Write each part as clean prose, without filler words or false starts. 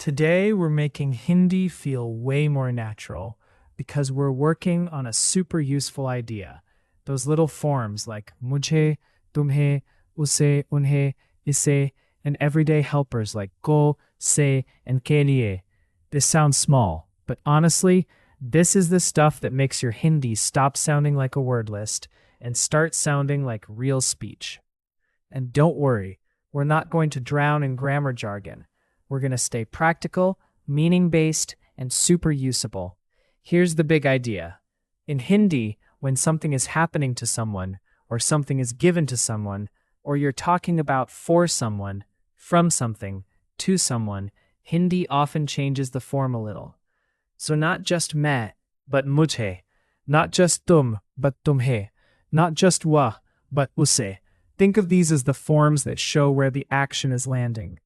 Today, we're making Hindi feel way more natural because we're working on a super useful idea. Those little forms like mujhe, tumhe, usse, unhe, isse, and everyday helpers like ko, se, and ke liye. This sounds small, but honestly, this is the stuff that makes your Hindi stop sounding like a word list and start sounding like real speech. And don't worry, we're not going to drown in grammar jargon. We're going to stay practical, meaning-based, and super usable. Here's the big idea. In Hindi, when something is happening to someone, or something is given to someone, or you're talking about for someone, from something, to someone, Hindi often changes the form a little. So not just main, but mujhe. Not just tum, but tumhe. Not just wah, but usse. Think of these as the forms that show where the action is landing.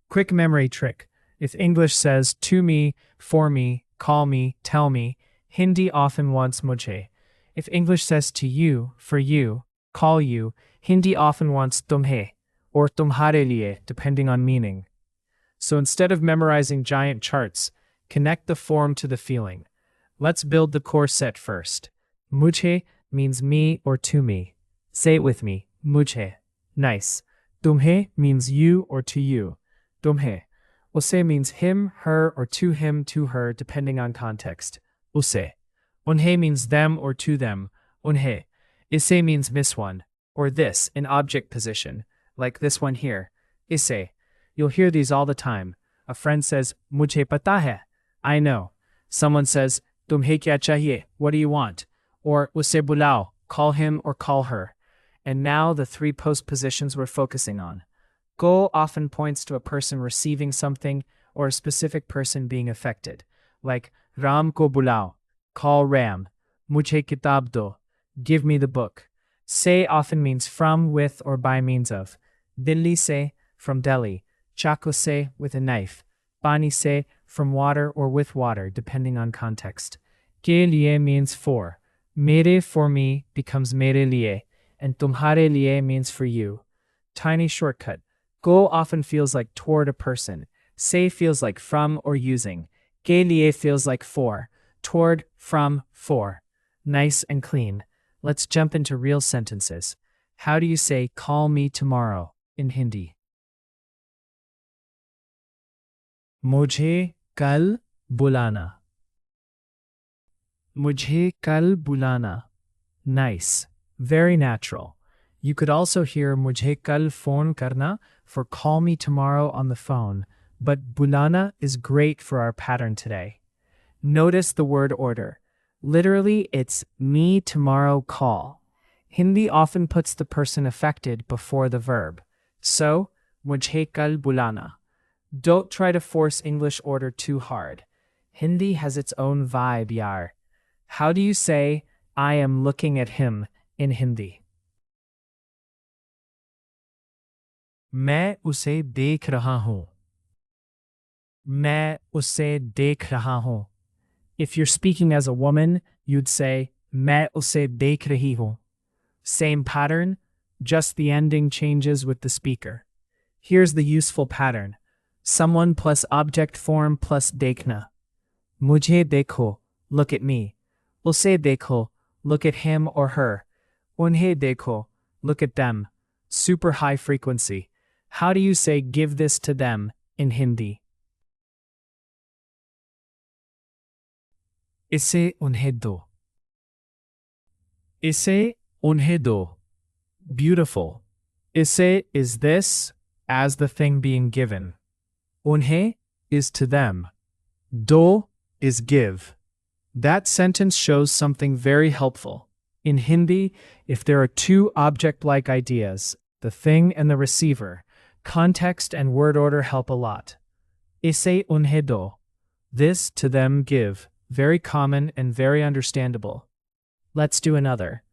Quick memory trick. If English says to me, for me, call me, tell me, Hindi often wants mujhe. If English says to you, for you, call you, Hindi often wants tumhe, or tumhare liye, depending on meaning. So instead of memorizing giant charts, connect the form to the feeling. Let's build the core set first. Mujhe means me or to me. Say it with me, mujhe. Nice. Tumhe means you or to you. Tumhe. Usse means him, her, or to him, to her, depending on context. Usse. Unhe means them or to them. Unhe. Isse means this one, or this, in object position, like this one here. Isse. You'll hear these all the time. A friend says, mujhe pata hai. I know. Someone says, tumhe kya chahiye? What do you want? Or usse bulao. Call him or call her. And now the three postpositions we're focusing on. Ko often points to a person receiving something or a specific person being affected, like Ram ko bulao, call Ram, mujhe kitab do, give me the book. Se often means from, with, or by means of. Dilli se, from Delhi. Chaku se, with a knife. Pani se, from water or with water, depending on context. Ke liye means for. Mere, for me, becomes mere liye, and tumhare liye means for you. Tiny shortcut. Go often feels like toward a person. Se feels like from or using. Ke liye feels like for. Toward, from, for. Nice and clean. Let's jump into real sentences. How do you say call me tomorrow in Hindi? Mujhe kal bulana. Mujhe kal bulana. Nice. Very natural. You could also hear mujhe kal phone karna for call me tomorrow on the phone, but bulana is great for our pattern today. Notice the word order. Literally, it's me tomorrow call. Hindi often puts the person affected before the verb. So, mujhe kal bulana. Don't try to force English order too hard. Hindi has its own vibe, yaar. How do you say, I am looking at him in Hindi? मैं उसे देख रहा हूँ. मैं उसे देख रहा हूँ. If you're speaking as a woman, you'd say, मैं उसे देख रही हूँ. Same pattern, just the ending changes with the speaker. Here's the useful pattern. Someone plus object form plus देखना. मुझे देखो, look at me. उसे देखो, look at him or her. उन्हें देखो, look at them. Super high frequency. How do you say give this to them in Hindi? इसे उन्हें दो. इसे उन्हें दो. Beautiful. Isse is this, as the thing being given. Unhe is to them. Do is give. That sentence shows something very helpful. In Hindi, if there are two object-like ideas, the thing and the receiver, context and word order help a lot. Isse unhe do. This to them give. Very common and very understandable. Let's do another.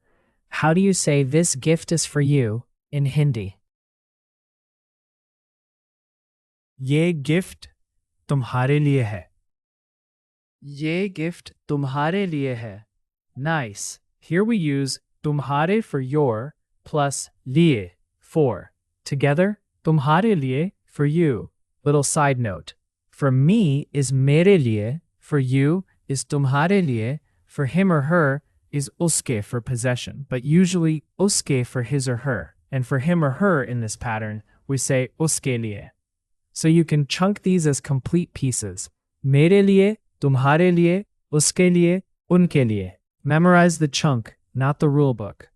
How do you say this gift is for you in Hindi? ये gift तुम्हारे लिए है. ये gift तुम्हारे लिए है. Nice. Here we use तुम्हारे for your plus लिए for. Together, तुम्हारे लिए for you. Little side note. For me is mere liye, for you is tumhare liye, for him or her is uske for possession, but usually uske for his or her, and for him or her in this pattern, we say uske liye. So you can chunk these as complete pieces. Mere liye, tumhare liye, uske liye, unke liye. Memorize the chunk, not the rule book.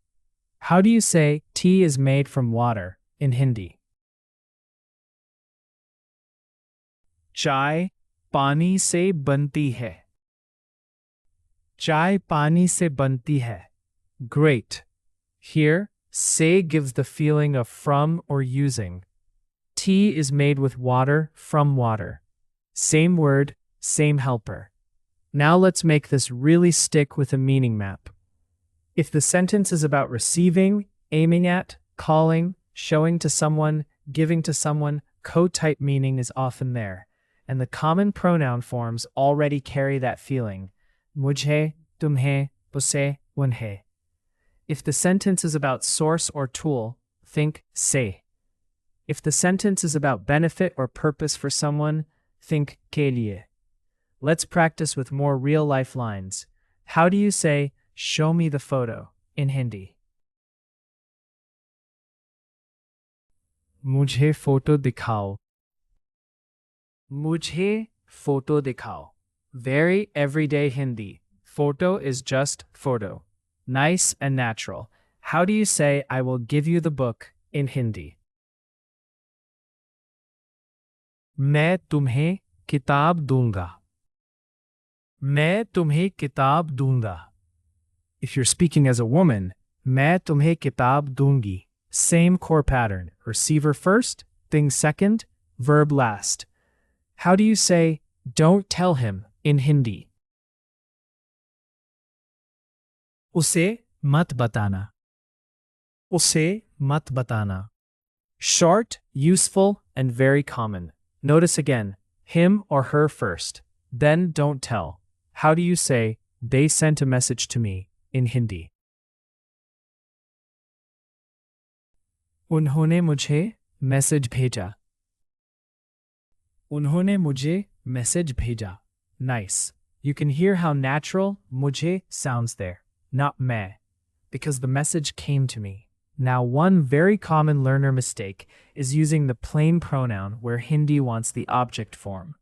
How do you say tea is made from water in Hindi? Chai pani se banti hai. Chai pani se banti hai. Great. Here, se gives the feeling of from or using. Tea is made with water from water. Same word, same helper. Now let's make this really stick with a meaning map. If the sentence is about receiving, aiming at, calling, showing to someone, giving to someone, co-type meaning is often there, and the common pronoun forms already carry that feeling. Mujhe, tumhe, usse, unhe. If the sentence is about source or tool, think se. If the sentence is about benefit or purpose for someone, think ke liye. Let's practice with more real-life lines. How do you say, show me the photo, in Hindi? Mujhe photo dikhao. Mujhe photo dikhao. Very everyday Hindi. Photo is just photo. Nice and natural. How do you say, I will give you the book, in Hindi? मैं तुम्हें किताब दूंगा. मैं तुम्हें किताब दूंगा. If you're speaking as a woman, मैं तुम्हें किताब दूंगी. Same core pattern. Receiver first, thing second, verb last. How do you say, don't tell him, in Hindi? उसे मत बताना. उसे मत बताना. Short, useful, and very common. Notice again, him or her first, then don't tell. How do you say, they sent a message to me, in Hindi? उन्होंने मुझे message भेजा. उन्होंने मुझे मैसेज भेजा. Nice. You can hear how natural मुझे sounds there, not मैं, because the message came to me. Now, one very common learner mistake is using the plain pronoun where Hindi wants the object form.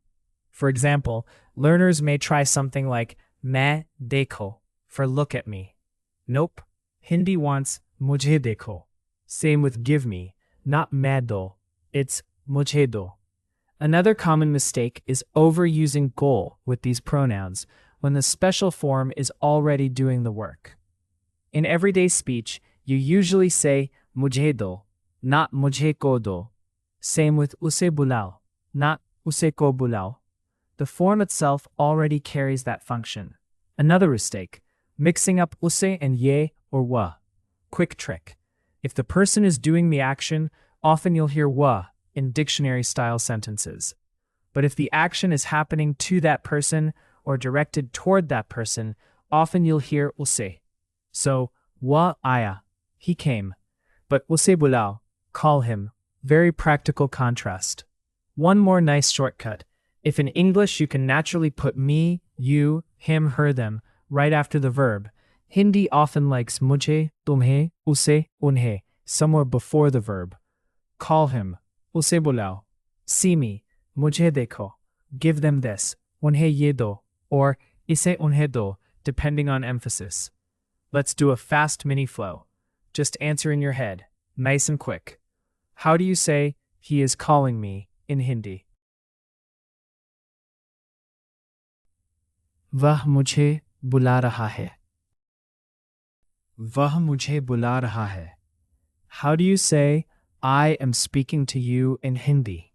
For example, learners may try something like मैं देखो for look at me. Nope. Hindi wants मुझे देखो. Same with give me, not मैं दो. It's मुझे दो. Another common mistake is overusing goal with these pronouns when the special form is already doing the work. In everyday speech, you usually say मुझे दो, not मुझे को दो. Same with उसे बुलाओ, not उसे को बुलाओ. The form itself already carries that function. Another mistake, mixing up usse and ye or wa. Quick trick. If the person is doing the action, often you'll hear wa in dictionary-style sentences. But if the action is happening to that person or directed toward that person, often you'll hear usse. So, wa aya, he came. But usse bulao, call him. Very practical contrast. One more nice shortcut. If in English you can naturally put me, you, him, her, them right after the verb, Hindi often likes mujhe, tumhe, usse, unhe somewhere before the verb. Call him, usse bulao. See me, mujhe dekho. Give them this, unhe ye do, or ise unhe do, depending on emphasis. Let's do a fast mini flow. Just answer in your head, nice and quick. How do you say, he is calling me, in Hindi? वह मुझे बुला रहा है. वह मुझे बुला रहा है. How do you say, I am speaking to you in Hindi?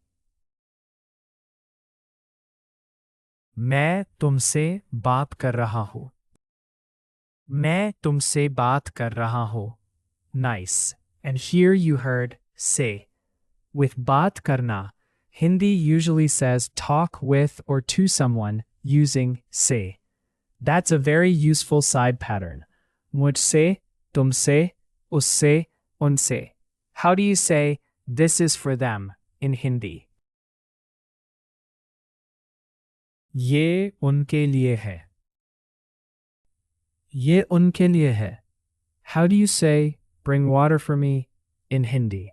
मैं तुमसे बात कर रहा हूँ. मैं तुमसे बात कर रहा हूँ. Nice. And here you heard se. With baat karna, Hindi usually says talk with or to someone using se. That's a very useful side pattern. Mujhse, tumse, usse, unse. How do you say, this is for them, in Hindi? ये उनके लिए है. ये उनके लिए है. How do you say, bring water for me, in Hindi?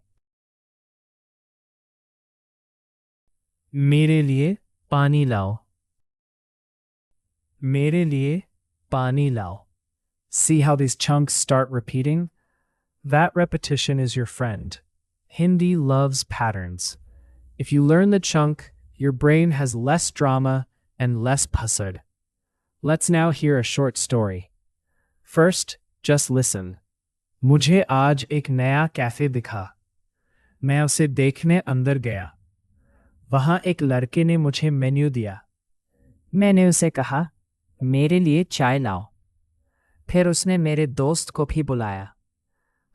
मेरे लिए पानी लाओ. मेरे लिए पानी लाओ. See how these chunks start repeating? That repetition is your friend. Hindi loves patterns. If you learn the chunk, your brain has less drama and less pasad. Let's now hear a short story. First, just listen. मुझे आज एक नया cafe दिखा. मैं उसे देखने अंदर गया. वहां एक लड़के ने मुझे मेन्यू दिया. मैंने उसे कहा, मेरे लिए चाय लाओ. फिर उसने मेरे दोस्त को भी बुलाया.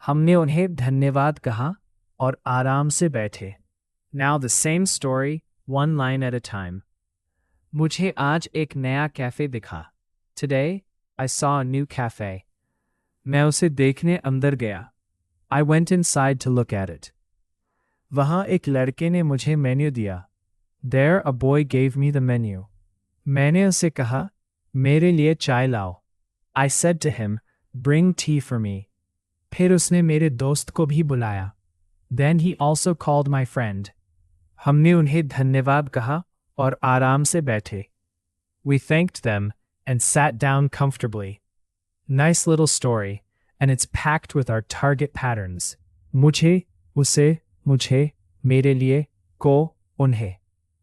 हमने उन्हें धन्यवाद कहा और आराम से बैठे. Now the same story, one line at a time. मुझे आज एक नया कैफे दिखा. Today, I saw a new cafe. मैं उसे देखने अंदर गया. I went inside to look at it. वहां एक लड़के ने मुझे मेन्यू दिया. There a boy gave me the menu. मैंने उसे कहा, मेरे लिए चाय लाओ. I said to him, bring tea for me. फिर उसने मेरे दोस्त को भी बुलाया. Then he also called my friend. हमने उन्हें धन्यवाद कहा और आराम से बैठे. We thanked them and sat down comfortably. Nice little story, and it's packed with our target patterns. मुझे, उसे, मुझे, मेरे लिए, को, उन्हें.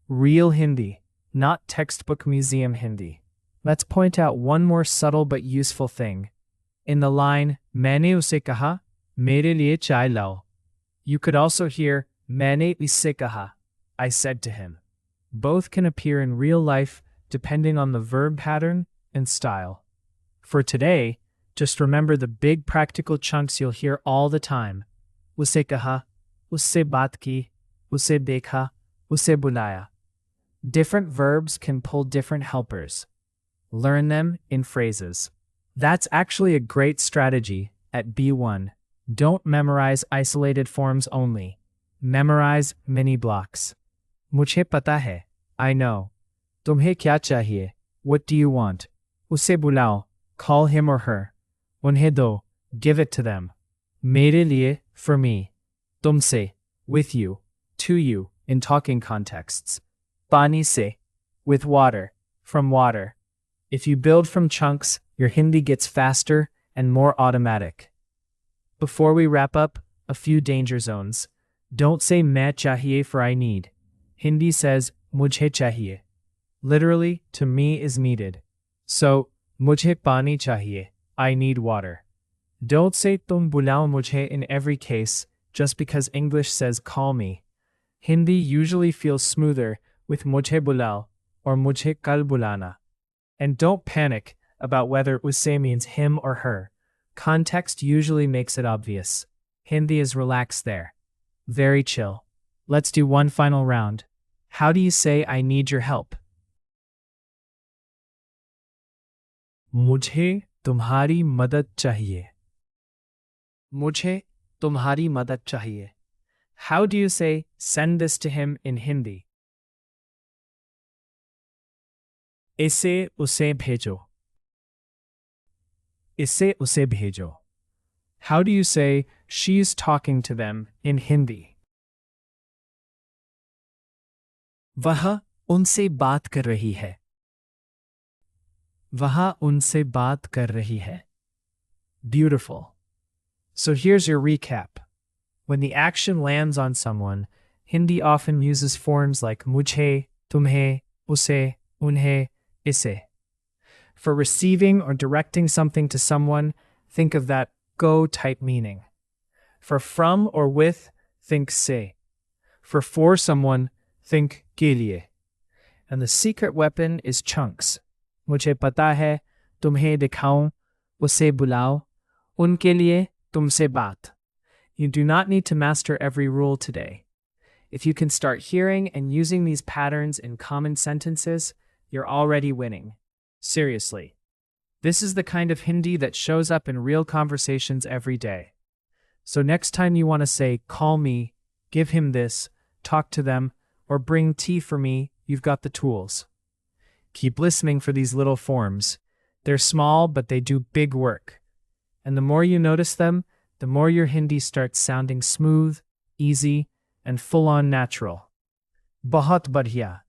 Real Hindi, not textbook museum Hindi. Let's point out one more subtle but useful thing. In the line, मैंने उसे कहा, मेरे लिए चाय लाओ. You could also hear, मैंने उसे कहा, I said to him. Both can appear in real life depending on the verb pattern and style. For today, just remember the big practical chunks you'll hear all the time. उसे कहा, उससे बात की, उसे देखा, उसे बुलाया. Different verbs can pull different helpers. Learn them in phrases. That's actually a great strategy at B1. Don't memorize isolated forms only. Memorize mini blocks. मुझे पता है. I know. तुम्हें क्या चाहिए? What do you want? उसे बुलाओ. Call him or her. उन्हें दो. Give it to them. मेरे लिए, for me. तुमसे, with you, to you, in talking contexts. पानी से, with water, from water. If you build from chunks, your Hindi gets faster and more automatic. Before we wrap up, a few danger zones. Don't say मैं चाहिए for I need. Hindi says मुझे चाहिए. Literally, to me is needed. So, मुझे पानी चाहिए. I need water. Don't say तुम बुलाओ मुझे in every case, just because English says call me. Hindi usually feels smoother with मुझे बुलाओ or मुझे कल बुलाना. And don't panic about whether usse means him or her. Context usually makes it obvious. Hindi is relaxed there. Very chill. Let's do one final round. How do you say I need your help? मुझे तुम्हारी मदद चाहिए. मुझे तुम्हारी मदद चाहिए. How do you say send this to him in Hindi? इसे उसे भेजो. इसे उसे भेजो. How do you say she's talking to them in Hindi? वह उनसे बात कर रही है. वह उनसे बात कर रही है. Beautiful. So here's your recap. When the action lands on someone, Hindi often uses forms like मुझे, तुम्हें, उसे, उन्हें, इसे. For receiving or directing something to someone, think of that go type meaning. For from or with, think se. For someone, think के लिए. And the secret weapon is chunks. मुझे पता है, तुम्हें दिखाऊं, उसे बुलाओ, उनके लिए, तुमसे बात. You do not need to master every rule today. If you can start hearing and using these patterns in common sentences, you're already winning. Seriously. This is the kind of Hindi that shows up in real conversations every day. So next time you want to say, call me, give him this, talk to them, or bring tea for me, you've got the tools. Keep listening for these little forms. They're small, but they do big work. And the more you notice them, the more your Hindi starts sounding smooth, easy, and full-on natural. Bahut badhiya.